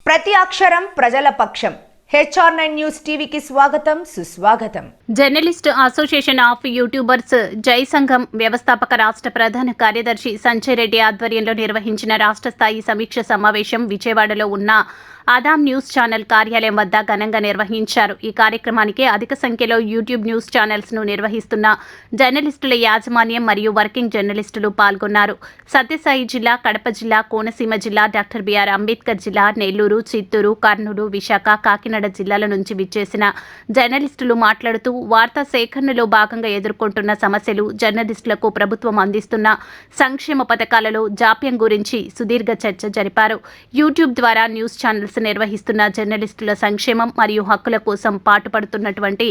ప్రతి అక్షరం ప్రజల పక్షం. HR9 న్యూస్ టీవీకి స్వాగతం, సుస్వాగతం. జర్నలిస్ట్ అసోసియేషన్ ఆఫ్ యూట్యూబర్స్ జై సంఘం వ్యవస్థాపక రాష్ట్ర ప్రధాన కార్యదర్శి సంజయ్ రెడ్డి ఆధ్వర్యంలో నిర్వహించిన రాష్ట్ర స్థాయి సమీక్ష సమావేశం విజయవాడలో ఉన్న ఆదాం న్యూస్ ఛానల్ కార్యాలయం వద్ద ఘనంగా నిర్వహించారు. ఈ కార్యక్రమానికి అధిక సంఖ్యలో యూట్యూబ్ న్యూస్ ఛానల్స్ ను నిర్వహిస్తున్న జర్నలిస్టుల యాజమాన్యం మరియు వర్కింగ్ జర్నలిస్టులు పాల్గొన్నారు. సత్యసాయి జిల్లా, కడప జిల్లా, కోనసీమ జిల్లా, డాక్టర్ బిఆర్ అంబేద్కర్ జిల్లా, నెల్లూరు, చిత్తూరు, కర్నూలు, విశాఖ, కాకినాడ జిల్లాల నుంచి విచ్చేసిన జర్నలిస్టులు మాట్లాడుతూ వార్తా సేకరణలో భాగంగా ఎదుర్కొంటున్న సమస్యలు, జర్నలిస్టులకు ప్రభుత్వం అందిస్తున్న సంక్షేమ పథకాలలో జాప్యం గురించి సుదీర్ఘ చర్చ జరిపారు. యూట్యూబ్ ద్వారా న్యూస్ ఛానల్స్ నిర్వహిస్తున్న జర్నలిస్టుల సంక్షేమం మరియు హక్కుల కోసం పాటుపడుతున్నటువంటి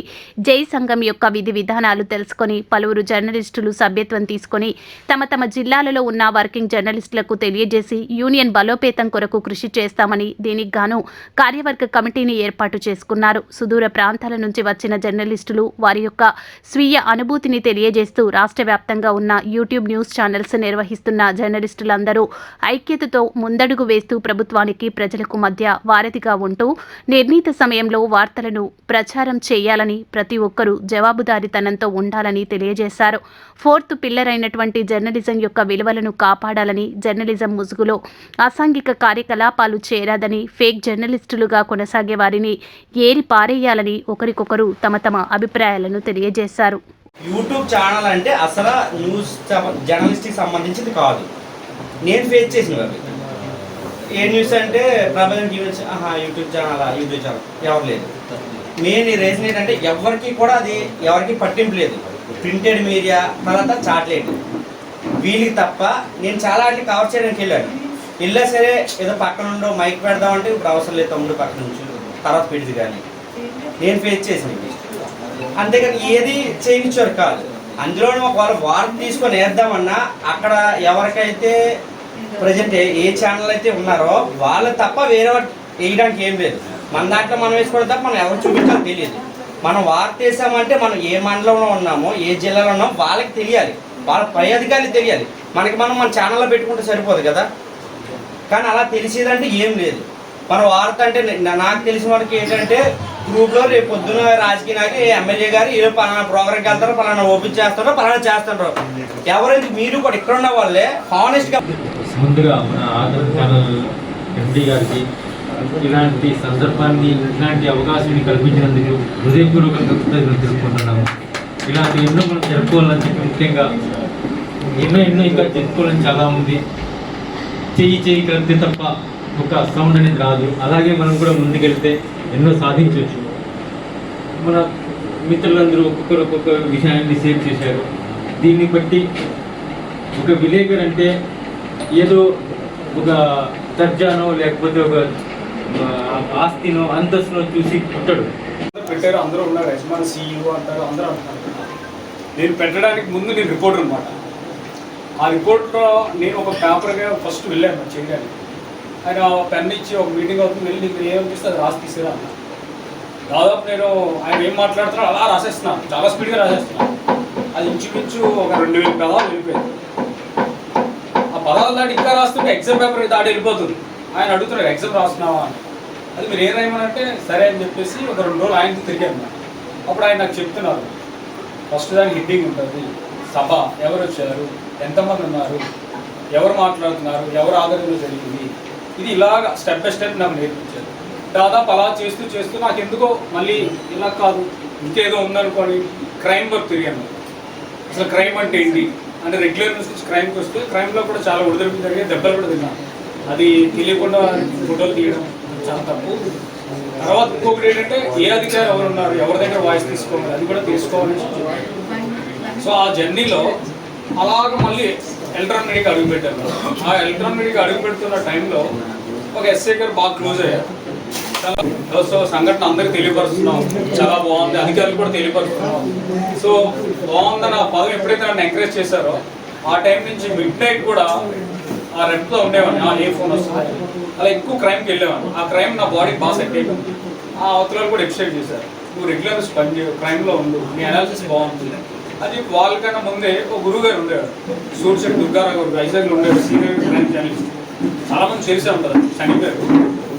జై సంఘం యొక్క విధి విధానాలు తెలుసుకొని పలువురు జర్నలిస్టులు సభ్యత్వం తీసుకొని తమ జిల్లాలలో ఉన్న వర్కింగ్ జర్నలిస్టులకు తెలియజేసి యూనియన్ బలోపేతం కొరకు కృషి చేస్తామని, దీనికి గాను కార్యవర్గ కమిటీని ఏర్పాటు చేసుకున్నారు. సుదూర ప్రాంతాల నుంచి వచ్చిన జర్నలిస్టులు వారి యొక్క స్వీయ అనుభూతిని తెలియజేస్తూ రాష్ట్ర వ్యాప్తంగా ఉన్న యూట్యూబ్ న్యూస్ ఛానల్స్ నిర్వహిస్తున్న జర్నలిస్టులందరూ ఐక్యతతో ముందడుగు వేస్తూ ప్రభుత్వానికి, ప్రజలకు మధ్య వారధిగా ఉంటూ నిర్ణీత సమయంలో వార్తలను ప్రచారం చేయాలని, ప్రతి ఒక్కరూ జవాబుదారీతనంతో ఉండాలని తెలియజేశారు. ఫోర్త్ పిల్లర్ అయినటువంటి జర్నలిజం యొక్క విలువలను కాపాడాలని, జర్నలిజం ముసుగులో అసాంఘిక కార్యకలాపాలు చేరాదని, ఫేక్ జర్నలిస్టులుగా కొనసాగే వారిని ఏరి పారేయాలని ఒకరికొకరు తమ అభిప్రాయాలను తెలియజేశారు. యూట్యూబ్ ఛానల్ అంటే అసలు న్యూస్ జర్నలిస్ట్కి సంబంధించింది కాదు. నేను ఫేస్ చేసిన ఏ న్యూస్ అంటే ప్రపంచం యూట్యూబ్ ఛానల్ ఎవరు లేదు. మెయిన్ రీజన్ ఏంటంటే ఎవరికి కూడా అది ఎవరికి పట్టింపు లేదు. ప్రింటెడ్ మీడియా తర్వాత చాట్లెట్ వీళ్ళకి తప్ప. నేను చాలా అంటే కవర్ చేయడానికి వెళ్ళా సరే ఏదో పక్కన ఉండో మైక్ పెడదామంటే ఇప్పుడు అవసరం లేదు, తమ్ముడు పక్కన నుంచి తర్వాత పెడిది. కానీ నేను ఫేస్ చేసింది అంతేకాని ఏది చేయించారు కాదు. అందులోనే ఒకవేళ వార్త తీసుకొని వేద్దామన్నా అక్కడ ఎవరికైతే ప్రజెంట్ ఏ ఛానల్ అయితే ఉన్నారో వాళ్ళు తప్ప వేరే వేయడానికి ఏం లేదు. మన దాంట్లో మనం వేసుకోవడం తప్ప మనం ఎవరు చూపించాలో తెలియదు. మనం వార్త వేసామంటే మనం ఏ మండలంలో ఉన్నామో, ఏ జిల్లాలో ఉన్నామో వాళ్ళకి తెలియాలి, వాళ్ళ పై అధికారులు తెలియాలి. మన ఛానల్లో పెట్టుకుంటే సరిపోదు కదా. కానీ అలా తెలిసేదంటే ఏం లేదు. మన వార్త అంటే నాకు తెలిసిన వరకు ఏంటంటే గ్రూప్లో రేపు పొద్దున్న రాజకీయ నాయకులు ఎమ్మెల్యే గారు ఈరోజు పలానా ప్రోగ్రామ్కి వెళ్తారో, పలానా ఓపెన్ చేస్తారో, పలానా చేస్తారో. ఎవరైతే మీరు కూడా ఇక్కడ ఉన్న వాళ్ళే హానెస్ట్గా. ముందుగా మన ఆధార్ ఛానల్ ఎండి గారికి ఇలాంటి సందర్భాన్ని, ఇలాంటి అవకాశాన్ని కల్పించినందుకు హృదయపూర్వకంగా కృతజ్ఞతలు తెలుపుకుంటున్నాము. ఇలాంటి ఎన్నో మనం జరుపుకోవాలని చెప్పి, ముఖ్యంగా ఎన్నో ఇంకా జరుపుకోవాలని చాలా ఉంది. చేయి కలిపితే తప్ప ఒక సౌండ్ అనేది రాదు. అలాగే మనం కూడా ముందుకెళ్తే ఎన్నో సాధించవచ్చు. మన మిత్రులందరూ ఒక్కొక్క విషయాన్ని షేర్ చేశారు. దీన్ని బట్టి ఒక విలేకరు అంటే ఏదో ఒక దర్జానో లేకపోతే ఒక ఆస్తినో అంతస్తునో చూసి పుట్టడు. పెట్టారు, అందరూ ఉన్నారు, యజమాని CEO అంటారు, అందరూ అంటారు. నేను పెట్టడానికి ముందు నేను రిపోర్టర్ అనమాట. ఆ రిపోర్ట్లో నేను ఒక పేపర్గా ఫస్ట్ వెళ్ళాను చేయడానికి. ఆయన పెన్ ఇచ్చి ఒక మీటింగ్ అవుతుంది, వెళ్ళి నీకు ఏమనిపిస్తే అది రాసి తీసేరా అన్న. దాదాపు నేను ఆయన ఏం మాట్లాడుతున్నాను అలా రాసేస్తున్నాను, చాలా స్పీడ్గా రాసేస్తున్నాను. అది ఇంచుమించు ఒక 2000 పదాలు వెళ్ళిపోయింది. ఆ పదాలు దాటి ఇంకా రాస్తుంటే ఎగ్జామ్ పేపర్ దాటి వెళ్ళిపోతుంది. ఆయన అడుగుతున్నారు ఎగ్జామ్ రాస్తున్నావా అని. అది మీరు ఏం రాయమనంటే సరే అని చెప్పేసి ఒక 2 రోజులు ఆయనకి తిరిగాను. అప్పుడు ఆయన నాకు చెప్తున్నారు, ఫస్ట్ దానికి హెడ్డింగ్ ఉంటుంది, సభ, ఎవరు వచ్చారు, ఎంతమంది ఉన్నారు, ఎవరు మాట్లాడుతున్నారు, ఎవరు ఆధారంలో జరిగింది, ఇది ఇలాగ స్టెప్ బై స్టెప్ నాకు నేర్పించారు. దాదాపు అలా చేస్తూ నాకు ఎందుకో మళ్ళీ ఇలా కాదు ఇంకేదో ఉందనుకోని క్రైమ్ వర్క్ తిరిగాను. అసలు క్రైమ్ అంటే ఏంటి అంటే రెగ్యులర్ న్యూస్ నుంచి క్రైమ్కి వస్తే క్రైమ్లో కూడా చాలా ఒడిదొడుకులు జరిగాయి, దెబ్బలు కూడా తిన్నాను. అది తెలియకుండా ఫోటోలు తీయడం చాలా తప్పు. తర్వాత ఇంకొకటి ఏంటంటే ఏ అధికారి ఎవరు ఉన్నారు, ఎవరి దగ్గర వాయిస్ తీసుకోవాలి, అది కూడా తీసుకోవాలని చెప్పారు. సో ఆ జర్నీలో అలాగ మళ్ళీ ఎలక్ట్రానిక్ మీడియాకి అడుగుపెట్టాను. ఆ ఎలక్ట్రానిక్ మీడియాకి అడుగు పెడుతున్న టైంలో ఒక ఎస్ఐ గారు బాగా క్లోజ్ అయ్యారు. సో సంఘటన అందరికీ తెలియపరుస్తున్నాం, చాలా బాగుంది, అధికారులు కూడా తెలియపరుస్తున్నాం. సో బాగుందని ఆ పదవి ఎప్పుడైతే నన్ను ఎంకరేజ్ చేశారో ఆ టైం నుంచి మిడ్నైట్ కూడా ఆ రెప్లో ఉండేవాడిని, ఏ ఫోన్ వస్తుంది అలా ఎక్కువ క్రైమ్కి వెళ్ళేవాడిని. ఆ క్రైమ్ నా బాడీకి బాగా సెట్ అయిపోయింది. ఆ అవతలను కూడా ఎప్సైట్ చేశారు, నువ్వు రెగ్యులర్ పని చేయవు, క్రైమ్లో ఉండు, నీ అనాలిసిస్ బాగుంటుంది. అది వాళ్ళకన్నా ముందే ఒక గురువు గారు ఉండేవారు, సూర్యశెట్టి దుర్గారావు గారు, వైజాగ్లో ఉండేవారు, సీనియర్ క్రైమ్ జర్నలిస్ట్. చాలామంది తెలిసే ఉంటుంది, చనిపోయారు.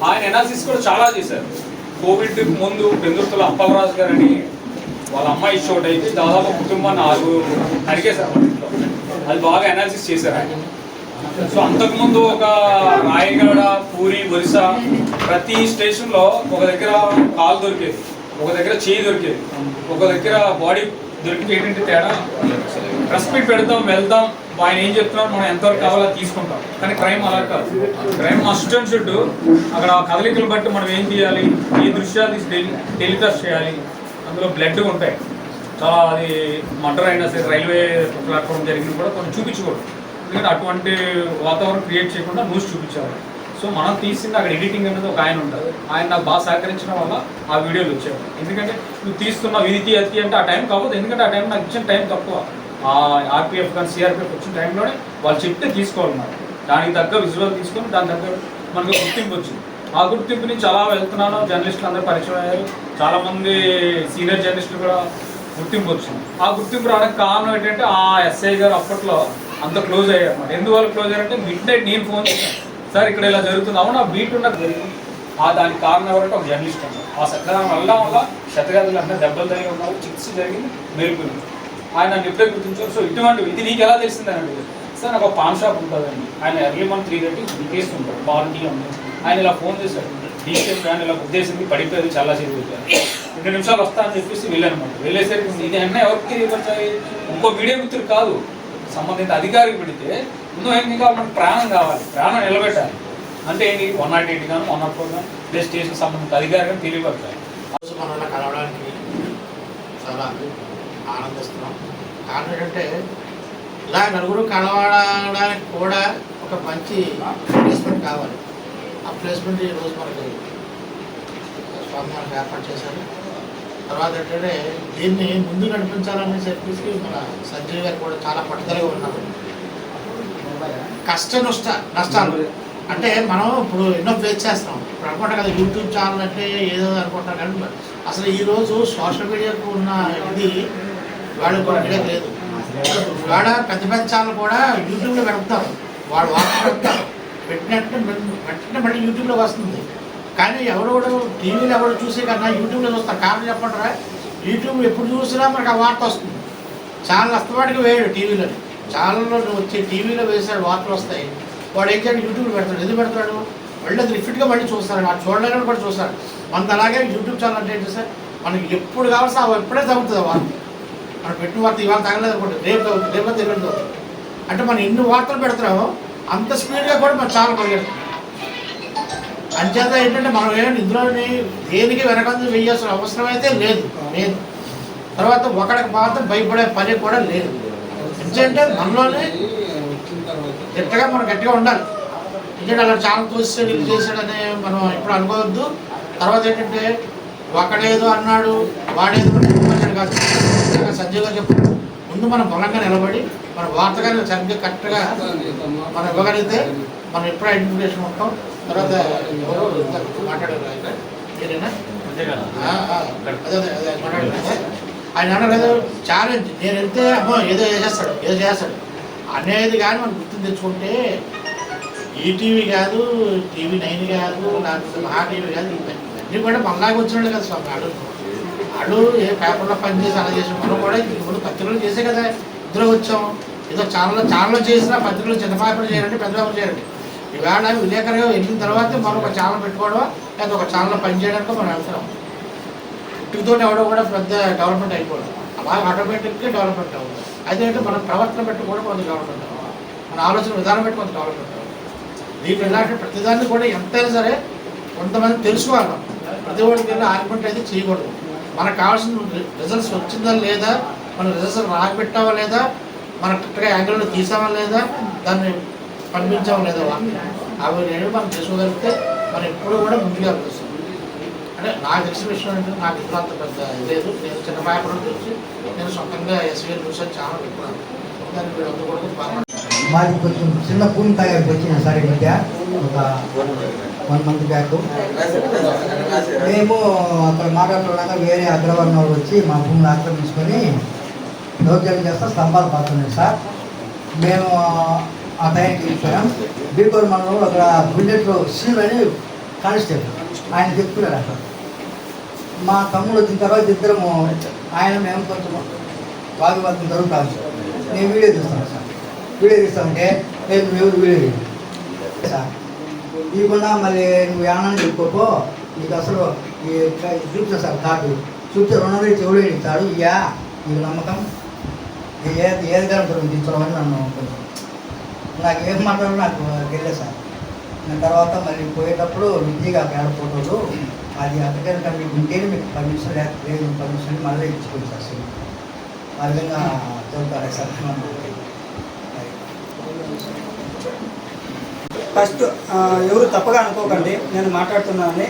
ఆయన ఎనాలిసిస్ కూడా చాలా చేశారు. కోవిడ్ ముందు పెందుర్తుల అప్పలరాజు గారని వాళ్ళ అమ్మాయి షోట్ అయితే దాదాపు కుటుంబాన్ని 6 నరికేశారు మన ఇంట్లో. అది బాగా అనాలిసిస్ చేశారు ఆయన. సో అంతకుముందు ఒక రాయగడ, పూరి, ఒరిస్సా ప్రతి స్టేషన్లో ఒక దగ్గర కాలు దొరికేది, ఒక దగ్గర చేయి దొరికేది, ఒక దగ్గర బాడీ దొరికి ఏంటంటే తేడా. ప్రెస్ మీట్ పెడతాం, వెళ్తాం, ఆయన ఏం చెప్తున్నారు, మనం ఎంతవరకు కావాలో తీసుకుంటాం. కానీ క్రైమ్ అలా కాదు. క్రైమ్ మస్ట్ అండ్ షుడ్ అక్కడ కదలికలు బట్టి మనం ఏం చేయాలి, ఈ దృశ్యాలు తీసి టెలికాస్ట్ చేయాలి. అందులో బ్లడ్ ఉంటాయి చాలా. అది మర్డర్ అయినా సరే రైల్వే ప్లాట్ఫామ్ జరిగింది కూడా కొన్ని చూపించకూడదు. ఎందుకంటే అటువంటి వాతావరణం క్రియేట్ చేయకుండా న్యూస్ చూపించాలి. సో మనం తీసింది అక్కడ ఎడిటింగ్ అనేది ఒక ఆయన ఉంటారు. ఆయన నాకు బాగా సహకరించడం వల్ల ఆ వీడియోలు వచ్చేవి. ఎందుకంటే నువ్వు తీస్తున్నావు ఇది అతి అంటే ఆ టైం కావద్దు. ఎందుకంటే ఆ టైం నాకు ఇచ్చిన టైం తక్కువ. ఆ ఆర్పిఎఫ్ కానీ సిఆర్పిఎఫ్ వచ్చిన టైంలోనే వాళ్ళు చెప్తే తీసుకోవాలన్నమాట. దానికి తగ్గ విజువల్ తీసుకొని దాని తగ్గ మనకు గుర్తింపు వచ్చింది. ఆ గుర్తింపుని చాలా వెళ్తున్నాను. జర్నలిస్టులు అందరూ పరిచయం అయ్యారు. చాలామంది సీనియర్ జర్నలిస్టులు కూడా గుర్తింపు వచ్చింది. ఆ గుర్తింపు రావడానికి కారణం ఏంటంటే ఆ ఎస్ఐ గారు అప్పట్లో అంత క్లోజ్ అయ్యారు అన్నమాట. ఎందువల్ల క్లోజ్ అయ్యారంటే మిడ్ నైట్ నేను ఫోన్ చేశాను, సార్ ఇక్కడ ఇలా జరుగుతుంది. అవును, ఆ బీట్ ఉన్నది జరిగింది. దానికి కారణం ఎవరంటే ఒక జర్నలిస్ట్ అన్నారు. ఆ సత్యనారాయణ వల్ల శతగాదులు అంటే దెబ్బలు తగిలి ఉన్నారు, చికిత్స జరిగింది, మెరుగుంది. ఆయన నన్ను ఎప్పుడే గుర్తించారు. సో ఇటువంటివి ఇది నీకు ఎలా తెలిసిందని అడిగారు. సార్ నాకు ఒక పాన్ షాప్ ఉంటుందండి, ఆయన ఎర్లీ మంత్ 3:30 కేసు ఉంటాడు, పాన్ టీ ఉంది. ఆయన ఇలా ఫోన్ చేశారు, డీసీఎం ఫ్యాన్ ఇలా ఉద్దేశించి పడిపోయి చాలా సేపు పెట్టారు. 2 నిమిషాలు వస్తా అని చెప్పేసి వెళ్ళానమాట. వెళ్ళేసరికి ఇది అన్నీ ఎవరికి ఇవ్వచ్చాయి, ఇంకో మీడియా మిత్రులు కాదు, సంబంధిత అధికారికి పెడితే ముందు ఏం కావాలి, మనకు ప్రాణం కావాలి, ప్రాణం నిలబెట్టాలి. అంటే ఏంటి 108 కానీ 104 కానీ ప్లే స్టేషన్ సంబంధిత అధికారి కానీ తెలియపరచాలి. మనల్ని కలవడానికి చాలా ఆనందిస్తున్నాం. కారణం ఏంటంటే ఇలా నలుగురు కలవడానికి కూడా ఒక మంచి ప్లేస్మెంట్ కావాలి. ఆ ప్లేస్మెంట్ ఈరోజు మనకి స్వామి మనకు ఏర్పాటు చేశారు. తర్వాత ఏంటంటే దీన్ని ముందు నడిపించాలని చెప్పేసి మన సంజయ్ గారు కూడా చాలా పట్టుదలగా ఉన్నారు. నష్టాలు అంటే మనం ఇప్పుడు ఎన్నో ఫేస్ చేస్తాం. ఇప్పుడు అనుకుంటాం కదా యూట్యూబ్ ఛానల్ అంటే ఏదో అనుకుంటాం, కానీ అసలు ఈరోజు సోషల్ మీడియాకు ఉన్న ఇది వాడు కూడా మీడియాకు లేదు. వాడ పెద్ద పెద్ద ఛానల్ కూడా యూట్యూబ్లో పెడతారు, వాడు వార్త పెడతారు, వెంటనే మళ్ళీ యూట్యూబ్లోకి వస్తుంది. కానీ ఎవడో టీవీలో ఎవడో చూసే కన్నా యూట్యూబ్లో చూస్తారు. కారణం చెప్పంటారా, యూట్యూబ్ ఎప్పుడు చూసినా మనకు ఆ వార్త వస్తుంది. ఛానల్ అస్తమాటికి వేయడు టీవీలో, ఛానల్లో వచ్చే టీవీలో వేసాడు వార్తలు వస్తాయి. వాడు ఏం చేయాలి, యూట్యూబ్లో పెడతాడు. ఎందుకు పెడతాడు, మళ్ళీ అది రిఫిట్గా మళ్ళీ చూస్తాడు. ఆ చూడలేని కూడా చూస్తాడు. మనది అలాగే యూట్యూబ్ ఛానల్ అంటే ఏంటి సార్, మనకి ఎప్పుడు కావాల్సి ఎప్పుడే తగ్గుతుంది వార్త. మనం పెట్టిన వార్త ఇవాళ తగలేదు అనుకోండి, రేపు తగ్గుతుంది, రేపు తెలియదు తగ్గుతుంది. అంటే మనం ఎన్ని వార్తలు పెడతామో అంత స్పీడ్గా కూడా మన ఛానల్ పరిగెడుతుంది. అంచేత ఏంటంటే మనం ఏంటంటే ఇందులోని దేనికి వెనకందు వేయాల్సిన అవసరం అయితే లేదు. తర్వాత ఒకడికి మాత్రం భయపడే పని కూడా లేదు. ఎందుకంటే మనలోనే గట్టిగా ఉండాలి. ఎందుకంటే అలా చాలా తోసాడు ఇది చేశాడని మనం ఇప్పుడు అనుకోవద్దు. తర్వాత ఏంటంటే ఒకడేదో అన్నాడు వాడేదో కాదు. సంజయ్ గారు చెప్పారు, ముందు మనం బలంగా నిలబడి మన వార్తగానే సరిగ్గా కరెక్ట్గా మనం ఇవ్వగలిగితే మనం ఎప్పుడు ఐడెంటిఫికేషన్ ఉంటాం. తర్వాత ఎవరో మాట్లాడారు మీరేనా, అదే మాట్లాడారు. ఆయన అన్నారు ఏదో ఛాలెంజ్, నేను వెళ్తే అమ్మో ఏదో చేస్తాడు అనేది కానీ మనం గుర్తు తెచ్చుకుంటే ఈటీవీ కాదు, TV9 కాదు, లేకపోతే మహా టీవీ కాదు, ఇవన్నీ కూడా మనలాగా వచ్చినాడు కదా స్వామి. ఆడు ఏ పేపర్లో పనిచేసి అలా చేసి మనం కూడా ఇప్పుడు పత్రికలు చేసే కదా ఇద్దరు వచ్చాం. ఏదో ఛానల్లో చేసినా పత్రికలు చిన్న పేపర్లు చేయాలంటే పెద్ద పేపర్లు చేయాలండి. ఈవేళ విలేకరుగా వెళ్ళిన తర్వాత మనం ఒక ఛానల్ పెట్టుకోవడం లేదా ఒక ఛానల్లో పనిచేయడానికి మనం వెళ్తున్నాం. పుట్టుకతో ఎవడో కూడా పెద్ద డెవలప్మెంట్ అయిపోవడం, అలా ఆటోమేటిక్గా డెవలప్మెంట్ అవ్వదు. అదేంటే మనం ప్రవర్తన పెట్టుకోవడం కొంత డెవలప్మెంట్ అవ్వాలి, మన ఆలోచన విధానం పెట్టి కొంత డెవలప్మెంట్ అవ్వాలి. దీంట్లో ఇలాంటి ప్రతిదాన్ని కూడా ఎంతైనా సరే కొంతమంది తెలుసుకోవాలి. ప్రతి ఒక్కరికి వెళ్ళి ఆర్గ్యుమెంట్ అయితే చేయకూడదు. మనకు కావాల్సిన రిజల్ట్స్ వచ్చిందా లేదా, మన రిజల్ట్స్ రాబెట్టావా లేదా, మనం కరెక్ట్గా యాంగిల్లో తీసామా లేదా, దాన్ని పంపించామా లేదా, అవి నేను మనం చేసుకోగలిగితే మనం ఎప్పుడు కూడా ముందుగా అనిపిస్తుంది. అంటే నాకు తెలిసిన విషయం అంటే నాకు ఇంట్లో అంత పెద్ద లేదు. నేను చిన్న పేపర్లో తెలిసి నేను సొంతంగా SVL న్యూస్ అని ఛానల్ పెట్టుకున్నాను. దాన్ని మీరు అంతా కూడా బాగా మాది కొంచెం చిన్న భూమి తాగాకి వచ్చిన సార్ ఈ మధ్య ఒక 1 మంత్ బ్యాక్. మేము అక్కడ మాట్లాడుతుండగా వేరే అగ్రవర్ణ వాళ్ళు వచ్చి మా భూమిని ఆక్రమించుకొని దౌర్జన్యం చేస్తా స్తంభాలు పడుతున్నాయి సార్. మేము ఆ టైంకి ఇచ్చాం. బీకోర్ మనలో అక్కడ బుల్లెట్లో సీల్ అని కానిస్టేబుల్ ఆయన చెప్తున్నాడు అక్కడ. మా తమ్ముడు వచ్చిన తర్వాత ఇద్దరము ఆయన మేము కొంచెం వాగ్వాదం జరుగుతాను. నేను వీడియో తీస్తాను సార్. వీడియో తీస్తామంటే లేదు ఎవరు వీడియో సార్ ఇవ్వకుండా మళ్ళీ నువ్వు ఏమన్నా చెప్పుకోపో నీకు అసలు చూపుతా సార్ కార్డు చూపితే 200 ఎవడు ఇస్తాడు ఇయ్యా నీకు నమ్మకం ఏది కనుక తీసుకోవడం నన్ను కొంచెం నాకు ఏం మాట్లాడో నాకు తెలియదు సార్. తర్వాత మళ్ళీ పోయేటప్పుడు విద్యగా పేడ ఫోటోలు అది అతగారు మీకు ఉంటేనే మీకు పర్మిషన్ లేదు పర్మిషన్ మళ్ళీ ఇచ్చుకోండి సార్. ఆ విధంగా చదువుతారు సార్. ఫస్ట్ ఎవరు తప్పుగా అనుకోకండి నేను మాట్లాడుతున్నానని.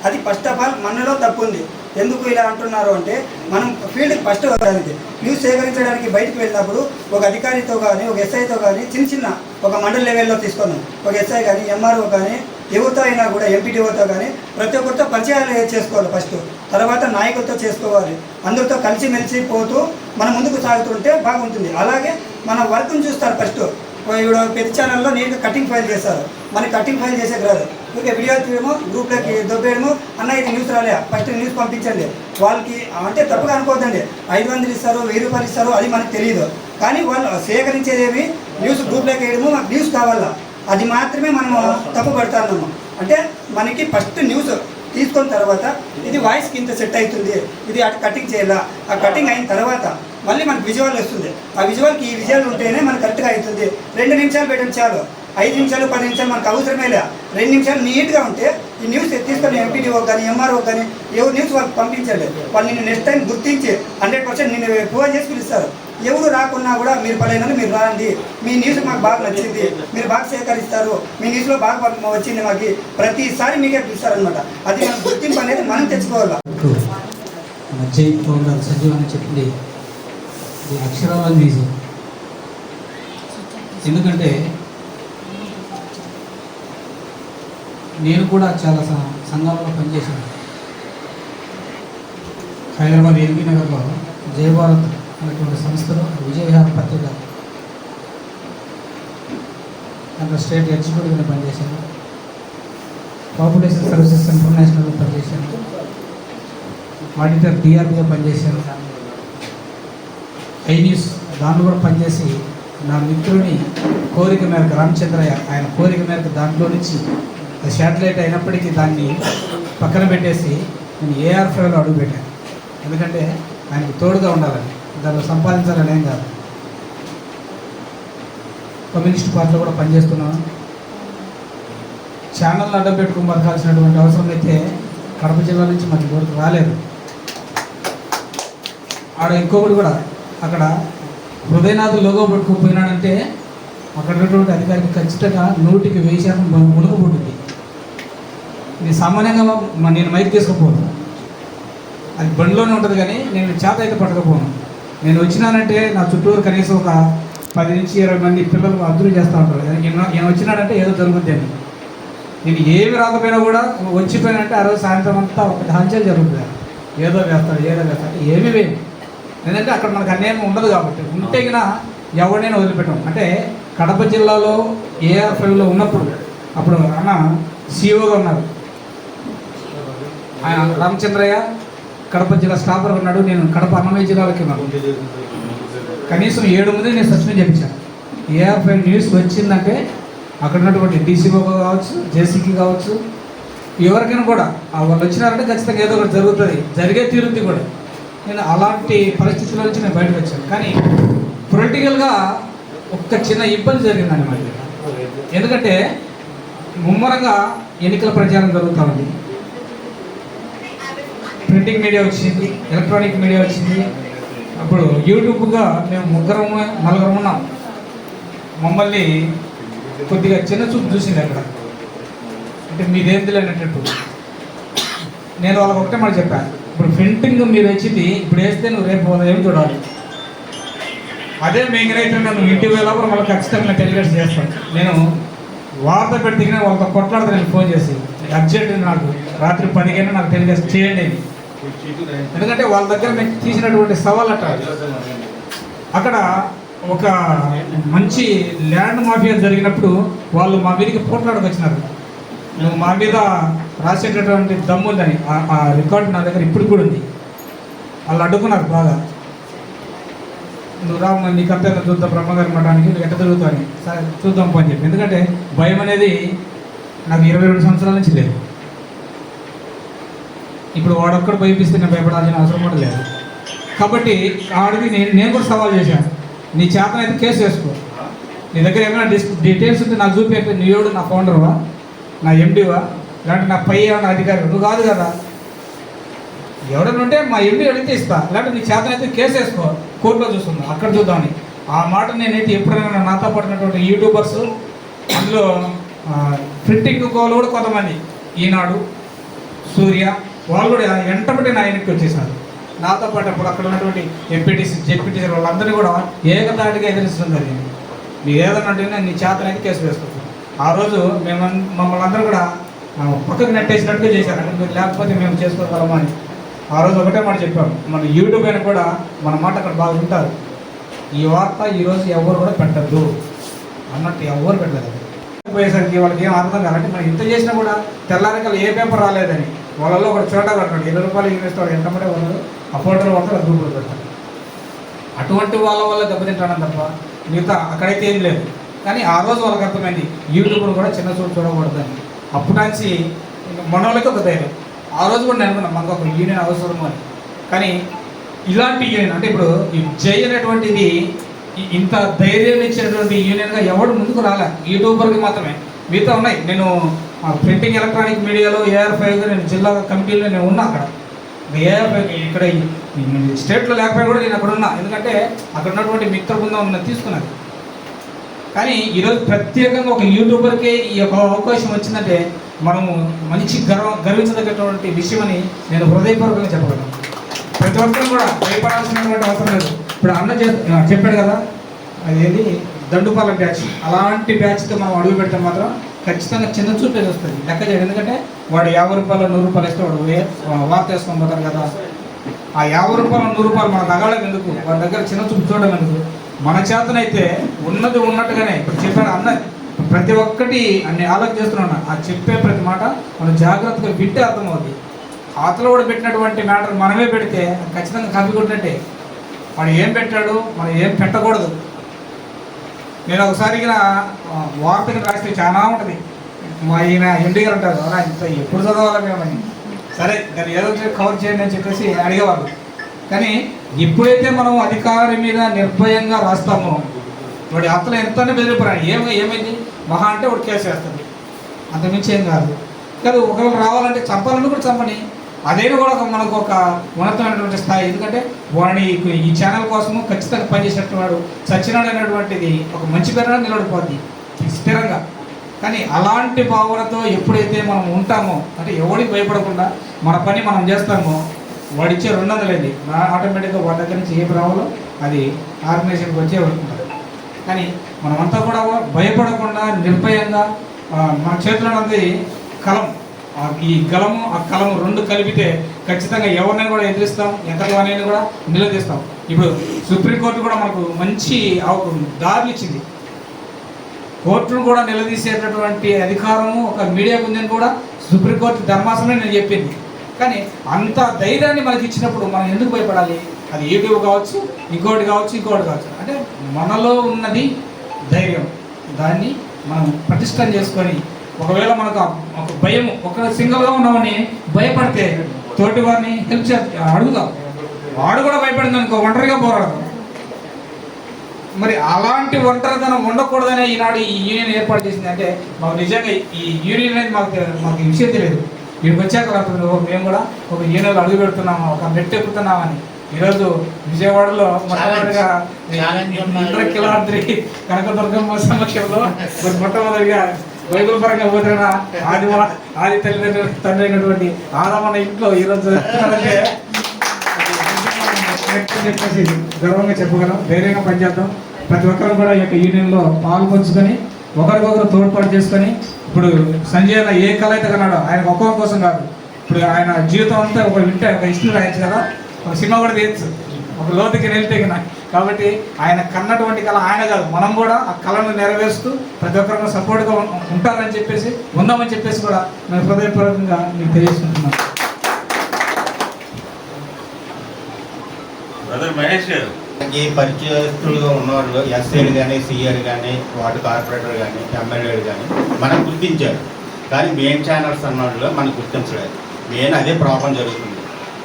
అది ఫస్ట్ ఆఫ్ ఆల్ మనలో తప్పు ఉంది. ఎందుకు ఇలా అంటున్నారు అంటే మనం ఫీల్డ్కి ఫస్ట్ వెళ్ళడానికి న్యూస్ సేకరించడానికి బయటకు వెళ్ళినప్పుడు ఒక అధికారితో కానీ ఒక ఎస్ఐతో కానీ చిన్న ఒక మండల లెవెల్లో తీసుకున్నాం. ఒక ఎస్ఐ కానీ ఎంఆర్ఓ కానీ ఎవరితో అయినా కూడా ఎంపీటీఓతో కానీ ప్రతి ఒక్కరితో పరిచయాలు చేసుకోవాలి ఫస్ట్. తర్వాత నాయకులతో చేసుకోవాలి. అందరితో కలిసిమెలిసి పోతూ మనం ముందుకు సాగుతుంటే బాగుంటుంది. అలాగే మన వర్క్ని చూస్తారు ఫస్ట్. ఇప్పుడు పెద్ద ఛానల్లో నేను కటింగ్ ఫైల్ చేస్తారు. మనకి కటింగ్ ఫైల్ చేసేది రాదు. ఊరికే వీడియో తీయడము గ్రూప్లోకి దొబ్బేయడము అన్న ఇది న్యూస్ రాలే ఫస్ట్ న్యూస్ పంపించండి వాళ్ళకి అంటే తప్పుగా అనుకోవద్దండి. 500 ఇస్తారు 1000 రూపాయలు ఇస్తారు అది మనకు తెలియదు. కానీ వాళ్ళు సేకరించేదేమి న్యూస్ గ్రూప్లోకి వేయడము మాకు న్యూస్ కావాలా అది మాత్రమే మనము తప్పు పడతాము. అంటే మనకి ఫస్ట్ న్యూస్ తీసుకున్న తర్వాత ఇది వాయిస్కి ఇంత సెట్ అవుతుంది ఇది అటు కటింగ్ చేయాలా ఆ కటింగ్ అయిన తర్వాత మళ్ళీ మనకు విజువల్ వస్తుంది. ఆ విజువల్కి ఈ విజువల్ ఉంటేనే మనకు కరెక్ట్గా అవుతుంది. 2 నిమిషాలు పెట్టండి చాలు. 5 నిమిషాలు 10 నిమిషాలు మనకు అవసరమే లే. 2 నిమిషాలు నీట్గా ఉంటే ఈ న్యూస్ తీసుకొని ఎంపీడీఓ కానీ ఎంఆర్ఓ కానీ ఎవరు న్యూస్ వాళ్ళకి పంపించండి. వాళ్ళు నిన్ను నెక్స్ట్ టైం గుర్తించి 100% నిన్ను ఫోన్ చేసి పిలుస్తారు. ఎవరు రాకున్నా కూడా మీరు పడైనా మీరు రాండి మీ న్యూస్ మాకు బాగా నచ్చింది మీరు బాగా సేకరిస్తారు మీ న్యూస్లో బాగా వచ్చింది మాకు ప్రతిసారి మీకే పిలుస్తారనమాట. అది మనం గుర్తింపు అనేది మనం తెచ్చుకోవాలి. జై ఫౌండర్ సంజీవ్ అని చెప్పింది ఇది అక్షరాల నిజం. ఎందుకంటే నేను కూడా చాలా సంఘాలలో పనిచేశాను. హైదరాబాద్ ఎల్బీ నగర్లో జయభారత్ అనేటువంటి సంస్థలో విజయవిహార పత్రిక దాంట్లో స్టేట్ ఎగ్జిక్యూటివ్గా పనిచేశాను. పాపులేషన్ సర్వీసెస్ ఇంటర్నేషనల్లో పనిచేశాను. ఆడిటర్ డిఆర్బీగా పనిచేశాను. ఐ న్యూస్ దాంట్లో కూడా పనిచేసి నా మిత్రుని కోరిక మేరకు రామచంద్రయ్య ఆయన కోరిక మేరకు దాంట్లో నుంచి శాటిలైట్ అయినప్పటికీ దాన్ని పక్కన పెట్టేసి నేను ఏఆర్5లో అడుగుపెట్టాను. ఎందుకంటే ఆయనకు తోడుగా ఉండాలని దానిలో సంపాదించాలని ఏం కాదు. కమ్యూనిస్ట్ పార్టీలో కూడా పనిచేస్తున్నాను. ఛానల్ని అడ్డం పెట్టుకుని బతకాల్సినటువంటి అవసరం అయితే కడప జిల్లా నుంచి మనకి వరకు రాలేదు. ఆడ ఇంకొకటి కూడా అక్కడ హృదయనాథ్ లోగో పట్టుకుపోయినాడంటే అక్కడ ఉన్నటువంటి అధికారికి ఖచ్చితంగా 100% మునుగుబడుతుంది. ఇది సామాన్యంగా నేను మైక్ తీసుకుపోను అది బండిలోనే ఉంటుంది కానీ నేను చేత అయితే పట్టకపోను. నేను వచ్చినానంటే నా చుట్టూరు కనీసం ఒక 10 నుంచి 20 మంది పిల్లలు అదురు చేస్తూ ఉంటారు. ఈయన వచ్చినాడంటే ఏదో జరుగుద్ది అని. నేను ఏమి రాకపోయినా కూడా వచ్చిపోయినంటే ఆ రోజు సాయంత్రం అంతా ఒక హల్చల్ జరుగుతుంది. ఏదో వేస్తాడు ఏమీ వేయం. ఎందుకంటే అక్కడ మనకు అన్యాయం ఉండదు కాబట్టి. ఉంటే గిన ఎవరినైనా వదిలిపెట్టాం. అంటే కడప జిల్లాలో ఏఆర్5లో ఉన్నప్పుడు అప్పుడు అన్న సిఇఓగా ఉన్నారు ఆయన రామచంద్రయ్య. కడప జిల్లా స్టాఫర్ ఉన్నాడు. నేను కడప అన్నమయ్య జిల్లాలకి ఉన్నాను. కనీసం 7 మంది నేను సస్పెండ్ చేయించాను. ఏఆర్5 న్యూస్ వచ్చిందంటే అక్కడ ఉన్నటువంటి డీసీఓ కావచ్చు జేసీకి కావచ్చు ఎవరికైనా కూడా వాళ్ళు వచ్చినారంటే ఖచ్చితంగా ఏదో ఒకటి జరుగుతుంది జరిగే తీరుద్ది కూడా. నేను అలాంటి పరిస్థితుల నుంచి నేను బయటకు వచ్చాను. కానీ పొలిటికల్గా ఒక్క చిన్న ఇబ్బంది జరిగిందండి మరి. ఎందుకంటే ముమ్మరంగా ఎన్నికల ప్రచారం జరుగుతూ ఉంది. ప్రింటింగ్ మీడియా వచ్చింది ఎలక్ట్రానిక్ మీడియా వచ్చింది. అప్పుడు యూట్యూబ్గా మేము 3-4 ఉన్నాం. మమ్మల్ని కొద్దిగా చిన్న చూపు చూసింది అక్కడ. అంటే మీదేంది అనేటట్టు. నేను వాళ్ళకి ఒకటే మాట చెప్పాను, ఇప్పుడు ప్రింటింగ్ మీరు వచ్చింది ఇప్పుడు వేస్తే నువ్వు రేపు ఏం చూడాలి. అదే మెయిన్ నన్ను ఇంటికి వెళ్ళాలి మళ్ళీ ఖచ్చితంగా టెలికాస్ట్ చేస్తాను. నేను వార్త పెడితే వాళ్ళతో కొట్లాడతా నేను ఫోన్ చేసి అర్జెంట్ నాకు రాత్రి 10 నాకు టెలికాస్ట్ చేయండి. ఎందుకంటే వాళ్ళ దగ్గర నేను తీసినటువంటి సవాల్ అట్ట. అక్కడ ఒక మంచి ల్యాండ్ మాఫియా జరిగినప్పుడు వాళ్ళు మా మీదకి పోట్లాడకు వచ్చినారు. నువ్వు మా మీద రాసేటటువంటి దమ్ము ఉందని ఆ రికార్డు నా దగ్గర ఇప్పుడు కూడా ఉంది. వాళ్ళు అడ్డుకున్నారు బాగా, నువ్వు రావు నీకు అంతే చూద్దాం బ్రహ్మగారి మఠానికి నువ్వు ఎట్ట తిరుగుతావు అని. సరే చూద్దాం పని చెప్పి, ఎందుకంటే భయం అనేది నాకు 22 సంవత్సరాల నుంచి లేదు. ఇప్పుడు వాడొక్కడు భయపిస్తే నేను భయపడాల్సిన అవసరం కూడా లేదు. కాబట్టి ఆడికి నేను కూడా సవాల్ చేశాను, నీ చేతన అయితే కేసు వేసుకో, నీ దగ్గర ఏమైనా డీటెయిల్స్ ఉంటే నాకు చూపి, నీ ఎవడు నా ఫౌండర్వా, నా ఎండివా, లేదంటే నా పై ఏమైనా అధికారి నువ్వు కాదు కదా, ఎవడన్నా ఉంటే మా ఎండి అడిగితే ఇస్తా, లేదంటే నీ చేతన అయితే కేసు వేసుకో, కోర్టులో చూసుకుందాం అక్కడ చూద్దామని. ఆ మాట నేనైతే ఎప్పుడైనా నాతో పడినటువంటి యూట్యూబర్స్, అందులో ప్రింటింగ్ వాళ్ళు కూడా కొంతమంది, ఈనాడు, సూర్య, వాళ్ళు కూడా వెంటబడి నా వెనక్కి వచ్చేసారు. నాతో పాటు అప్పుడు అక్కడ ఉన్నటువంటి ఎంపీటీసీ జెడ్పీటీసీ వాళ్ళందరినీ కూడా ఏకదాటిగా ఎదిరిస్తుంది జరిగింది. మీరు ఏదన్నా అంటే నీ చేతనైతే కేసు వేసుకోవచ్చు. ఆ రోజు మమ్మల్ని అందరూ కూడా పక్కకు నెట్టేసినట్టుగా చేశారు, అంటే మీరు లేకపోతే మేము చేసుకోగలమా అని. ఆ రోజు ఒకటే మాట చెప్పాము, మన యూట్యూబ్ అయినా కూడా మన మాట అక్కడ బాగా ఉంటారు. ఈ వార్త ఈరోజు ఎవరు కూడా పెట్టద్దు అన్నట్టు ఎవరు పెట్టలేదు. పోయేసరికి వాళ్ళకి ఏం అర్థం కాదంటే మనం ఇంత చేసినా కూడా తెల్లారికలు ఏ పేపర్ రాలేదని వాళ్ళలో ఒక చోట కట్టాడు, 20 రూపాయలు ఇన్వెస్ట్ ఎంతమంటే వాళ్ళు ఆ ఫోటోలు పడతారు, గ్రూపులు పెడతారు. అటువంటి వాళ్ళ వల్ల దెబ్బతింటాను తప్ప మిగతా అక్కడైతే ఏం లేదు. కానీ ఆ రోజు వాళ్ళకి అర్థమైంది యూట్యూబ్ను కూడా చిన్న చోటు చూడకూడదని. అప్పుడు నుంచి మన వాళ్ళకి ఒక ధైర్యం. ఆ రోజు కూడా నేను అనుకున్నాను మనకు ఒక యూనియన్ అవసరము అని. కానీ ఇలాంటి యూనియన్ అంటే ఇప్పుడు ఈ జై అనేటువంటిది ఇంత ధైర్యం ఇచ్చినటువంటి యూనియన్గా ఎవడు ముందుకు రాలే, యూట్యూబర్కి మాత్రమే. మిగతా ఉన్నాయి. నేను ప్రింటింగ్ ఎలక్ట్రానిక్ మీడియాలో AR5గా నేను జిల్లా కమిటీలో నేను ఉన్నా. అక్కడ AR5 ఇక్కడ స్టేట్లో లేకపోయినా కూడా నేను అక్కడ ఉన్నా, ఎందుకంటే అక్కడ ఉన్నటువంటి మిత్ర బృందం తీసుకున్నాను. కానీ ఈరోజు ప్రత్యేకంగా ఒక యూట్యూబర్కే ఈ యొక్క అవకాశం వచ్చిందంటే మనము మంచి గర్వించదగ్గటువంటి విషయం అని నేను హృదయపూర్వకంగా చెప్పగలను. ప్రతి ఒక్కరు కూడా భయపడాల్సినటువంటి అవసరం లేదు. ఇప్పుడు అన్న చెప్పాడు కదా, అదేంటి దండుపాలెం బ్యాచ్, అలాంటి బ్యాచ్తో మనం అడుగు పెడితే మాత్రం ఖచ్చితంగా చిన్న చూపేసి వస్తుంది. లెక్క చేయడం, ఎందుకంటే వాడు 50 రూపాయలు 100 రూపాయలు ఇస్తే వాడు వార్త వేసుకొని పోతారు కదా. ఆ 50 రూపాయలు 100 రూపాయలు మన తగడం ఎందుకు, వాడి దగ్గర చిన్న చూపు చూడడం ఎందుకు. మన చేతనైతే ఉన్నది ఉన్నట్టుగానే ఇప్పుడు చెప్పాను అన్న, ప్రతి ఒక్కటి అన్ని ఆలోచన చేస్తున్నాను. ఆ చెప్పే ప్రతి మాట మనం జాగ్రత్తగా వింటే అర్థమవుతుంది. ఆతలో కూడా పెట్టినటువంటి మ్యాటర్ మనమే పెడితే ఖచ్చితంగా కాపీ కొట్టినట్టే. వాడు ఏం పెట్టాడు, మనం ఏం పెట్టకూడదు. నేను ఒకసారిగా వార్తకి రాస్తే చాలా ఉంటుంది. మా ఈయన ఎండి గారు అంటారు, అలా ఇంత ఎప్పుడు చదవాలి మేమని. సరే దాన్ని ఏదో కవర్ చేయండి అని చెప్పేసి అడిగేవాళ్ళు. కానీ ఎప్పుడైతే మనం అధికారి మీద నిర్భయంగా రాస్తామో వాడి అత్తలు ఎంతనే బెదిరిపోయాడు. ఏమైంది మహా అంటే వాడు కేసు వేస్తుంది, అంతమించి ఏం కాదు. కాదు ఒకవేళ రావాలంటే చంపాలని కూడా చంపని, అదైనా కూడా మనకు ఒక ఉన్నతమైనటువంటి స్థాయి. ఎందుకంటే వాడిని ఈ ఛానల్ కోసము ఖచ్చితంగా పనిచేసినట్టు వాడు సత్యనారాయణ అనేటువంటిది ఒక మంచి పేరుగా నిలబడిపోద్ది స్థిరంగా. కానీ అలాంటి భావనతో ఎప్పుడైతే మనం ఉంటామో, అంటే ఎవరికి భయపడకుండా మన పని మనం చేస్తామో, వాడిచ్చే 200 ఆటోమేటిక్గా వాడి దగ్గర నుంచి ఏం రావాలో అది ఆర్గనైజేషన్కి వచ్చే ఉంటుంది. కానీ మనమంతా కూడా భయపడకుండా నిర్భయంగా మన చేతిలో ఉన్నది కలం, ఈ గలము ఆ కలము 2 కలిపితే ఖచ్చితంగా ఎవరినైనా కూడా ఎదిరిస్తాం, ఎంతగానైనా కూడా నిలదీస్తాం. ఇప్పుడు సుప్రీంకోర్టు కూడా మనకు మంచి దారులు ఇచ్చింది. కోర్టును కూడా నిలదీసేటటువంటి అధికారము ఒక మీడియాకు ఉందని కూడా సుప్రీంకోర్టు ధర్మాసనమే నేను చెప్పింది. కానీ అంత ధైర్యాన్ని మనకి ఇచ్చినప్పుడు మనం ఎందుకు భయపడాలి? అది యూట్యూబ్ కావచ్చు, ఇంకోటి కావచ్చు. అంటే మనలో ఉన్నది ధైర్యం, దాన్ని మనం పటిష్టం చేసుకొని, ఒకవేళ మనకు ఒక భయం, ఒక సింగిల్గా ఉన్నామని భయపడితే తోటి వారిని హెల్ప్ అడుగుతాం. వాడు కూడా భయపడింది అనుకో, ఒంటరిగా పోరాడతాం. మరి అలాంటి ఒంటరితనం ఉండకూడదనే ఈనాడు ఈ యూనియన్ ఏర్పాటు చేసింది. అంటే మాకు నిజంగా ఈ యూనియన్ అనేది మాకు విషయం తెలియదు. వీడికి వచ్చాక మేము కూడా ఒక యూనియన్లో అడుగు పెడుతున్నాము, ఒక మెట్టు ఎక్కుతున్నామని. ఈరోజు విజయవాడలో మొట్టమొదటిగా ఇంద్రకిలాద్రి కనకదుర్గమ్మ సమక్షంలో మొట్టమొదటిగా బైబిల్ పరంగా పోతున్న ఆది తండ్రి అయినటువంటి ఆదమన్న ఇంట్లో ఈరోజు చెప్పేసి గర్వంగా చెప్పగలం, ధైర్యంగా పనిచేద్దాం. ప్రతి ఒక్కరు కూడా ఈ యొక్క యూనియన్లో పాలు పంచుకొని ఒకరికొకరు తోడ్పాటు చేసుకొని, ఇప్పుడు సంజయ్ అన్న ఏ కళ అయితే కన్నాడో ఆయన ఒక్కొక్క కోసం కాదు, ఇప్పుడు ఆయన జీవితం అంతా ఒక వింటే ఒక హిస్టరీ రాయొచ్చు కదా, ఒక సినిమా కూడా తీయచ్చు. ఒక లోతుకి వెళ్తే కన్నా. కాబట్టి ఆయన కన్నటువంటి కళ ఆయన కాదు, మనం కూడా ఆ కళను నెరవేరుస్తూ ప్రతి ఒక్కరికి సపోర్ట్గా ఉంటారని చెప్పేసి ఉందామని చెప్పేసి కూడా నేను హృదయపూర్వకంగా మీకు తెలియజేసుకుంటున్నాను. మహేష్ గారు పరిచయస్తులుగా ఉన్నవాళ్ళు ఎస్ఐలు కానీ సిఆర్ కానీ వార్డు కార్పొరేటర్ కానీ ఎమ్మెల్యేలు కానీ మనకు గుర్తించారు, కానీ మెయిన్ ఛానల్స్ అన్నవాళ్ళు మనకు గుర్తించలేదు. మెయిన్ అదే ప్రాబ్లం జరుగుతుంది.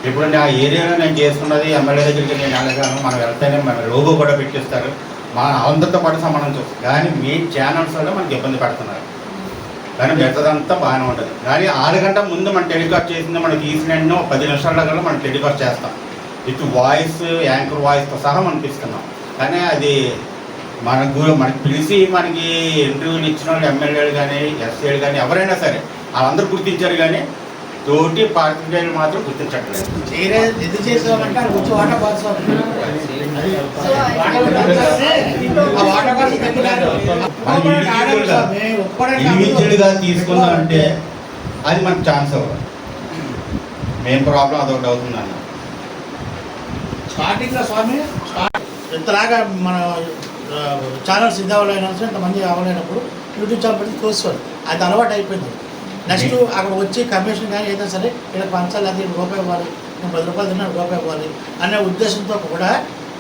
ఇప్పుడు ఆ ఏరియాలో నేను చేసుకున్నది ఎమ్మెల్యే దగ్గరికి నేను వెళ్ళగాను, మనం వెళ్తేనే మన లోగో కూడా పెట్టిస్తారు, మన అందరితో పాటు సంబంధం చూస్తారు, కానీ మెయిన్ ఛానల్స్ వల్ల మనకి ఇబ్బంది పెడుతున్నారు. కానీ మిగతాదంతా బాగానే ఉంటుంది. కానీ 6 గంటల ముందు మనం టెలికాస్ట్ చేసింది మనం తీసిన 10 నిమిషాల కల్లా మనం టెలికాస్ట్ చేస్తాం. ఇటు వాయిస్ యాంకర్ వాయిస్తో సహా మనకి ఇస్తున్నాం. కానీ అది మనకి పిలిచి మనకి ఇంటర్వ్యూలు ఇచ్చిన వాళ్ళు ఎమ్మెల్యేలు కానీ ఎస్ఐలు కానీ ఎవరైనా సరే వాళ్ళందరూ గుర్తించారు, కానీ తోటి పార్టీలు మాత్రం గుర్తించట్లేదు. ఎందుకు చేసేవాళ్ళంటే అది వచ్చి వాటర్ బాక్స్ ఇండివిజువల్గా తీసుకుందామంటే అది మనకు ఛాన్స్ అవ్వదు. మెయిన్ ప్రాబ్లం అదొకటి అవుతుందన్న. స్టార్టింగ్లో స్వామి ఇంతలాగా మన ఛానల్స్ ఇది అవ్వలేనప్పుడు ఇంతమంది అవ్వలేనప్పుడు యూట్యూబ్ ఛానల్ పెట్టి చూస్తారు, అది అలవాటు అయిపోయింది. నెక్స్ట్ అక్కడ వచ్చి కమిషన్ కానీ ఏదైనా సరే ఇలా పంచాలి, అది రూపాయి ఇవ్వాలి, నేను 10 రూపాయలు తిన్నా రూపాయి ఇవ్వాలి అనే ఉద్దేశంతో కూడా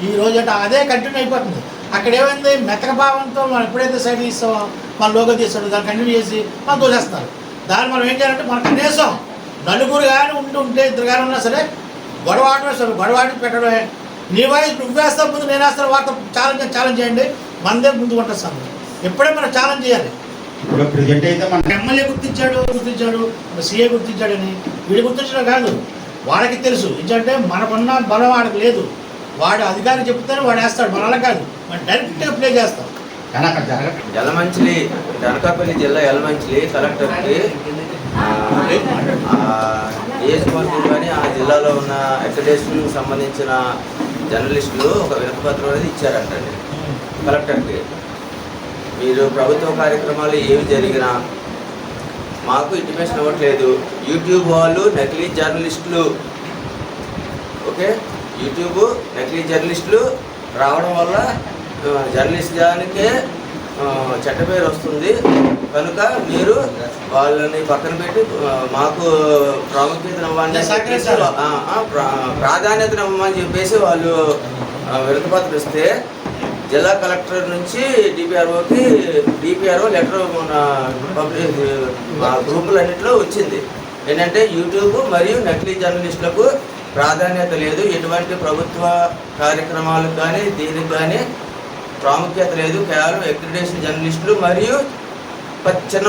ఈ రోజు అంటే అదే కంటిన్యూ అయిపోతుంది. అక్కడ ఏమైంది, మెతక భావంతో మనం ఎప్పుడైతే సైడ్ తీస్తామో మన లోగో తీస్తాడు దాన్ని కంటిన్యూ చేసి మనం తోసేస్తున్నారు. దాన్ని మనం ఏం చేయాలంటే మన కనీసం నలుగురు కానీ ఉంటే 2 కానీ ఉన్నా సరే గొడవ ఆట వేస్తారు, గొడవ ఆడి పెట్టడమే. నీ వాయిస్ నువ్వు వేస్తావు ముందు నేను వేస్తాను, వార్త ఛాలెంజ్ చేయండి, మనదే ముందు కొట్టేస్తాను. ఎప్పుడే మనం ఛాలెంజ్ చేయాలి. ఇప్పుడు ప్రెజెంట్ అయితే మన ఎమ్మెల్యే గుర్తించాడు, సీఏ గుర్తించాడని వీడు గుర్తించడం కాదు, వాడికి తెలుసు. ఎందుకంటే మనకున్న బలం వాడికి లేదు. వాడు అధికారి చెప్తారు, వాడు వేస్తాడు, మన అలా కాదు, మనం డైరెక్ట్గా ప్లే చేస్తాం. కానీ అక్కడ జరగదు. యలమంచిలి అనకాపల్లి జిల్లా యలమంచిలి కలెక్టర్కి నియోజకవర్గం కానీ ఆ జిల్లాలో ఉన్న అక్రిడేషన్కి సంబంధించిన జర్నలిస్టులు ఒక వినతిపత్రం అనేది ఇచ్చారంటండి కలెక్టర్కి. మీరు ప్రభుత్వ కార్యక్రమాలు ఏవి జరిగినా మాకు ఇంటిమేషన్ ఇవ్వట్లేదు. యూట్యూబ్ వాళ్ళు నకిలీ జర్నలిస్టులు, ఓకే, యూట్యూబ్ నకిలీ జర్నలిస్టులు రావడం వల్ల జర్నలిస్టానికే చెడ్డ పేరు వస్తుంది. కనుక మీరు వాళ్ళని పక్కన పెట్టి మాకు ప్రాముఖ్యతనివ్వండి, ప్రాధాన్యతనివ్వమని చెప్పేసి వాళ్ళు వినతిపత్రం ఇస్తే జిల్లా కలెక్టర్ నుంచి డిపిఆర్ఓ లెటర్ మన పబ్లిక్ గ్రూపులన్నింటిలో వచ్చింది. ఏంటంటే యూట్యూబ్ మరియు నకిలీ జర్నలిస్టులకు ప్రాధాన్యత లేదు, ఎటువంటి ప్రభుత్వ కార్యక్రమాలు కానీ దీనికి కానీ ప్రాముఖ్యత లేదు, కేవలం అక్రిడేషన్ జర్నలిస్టులు మరియు చిన్న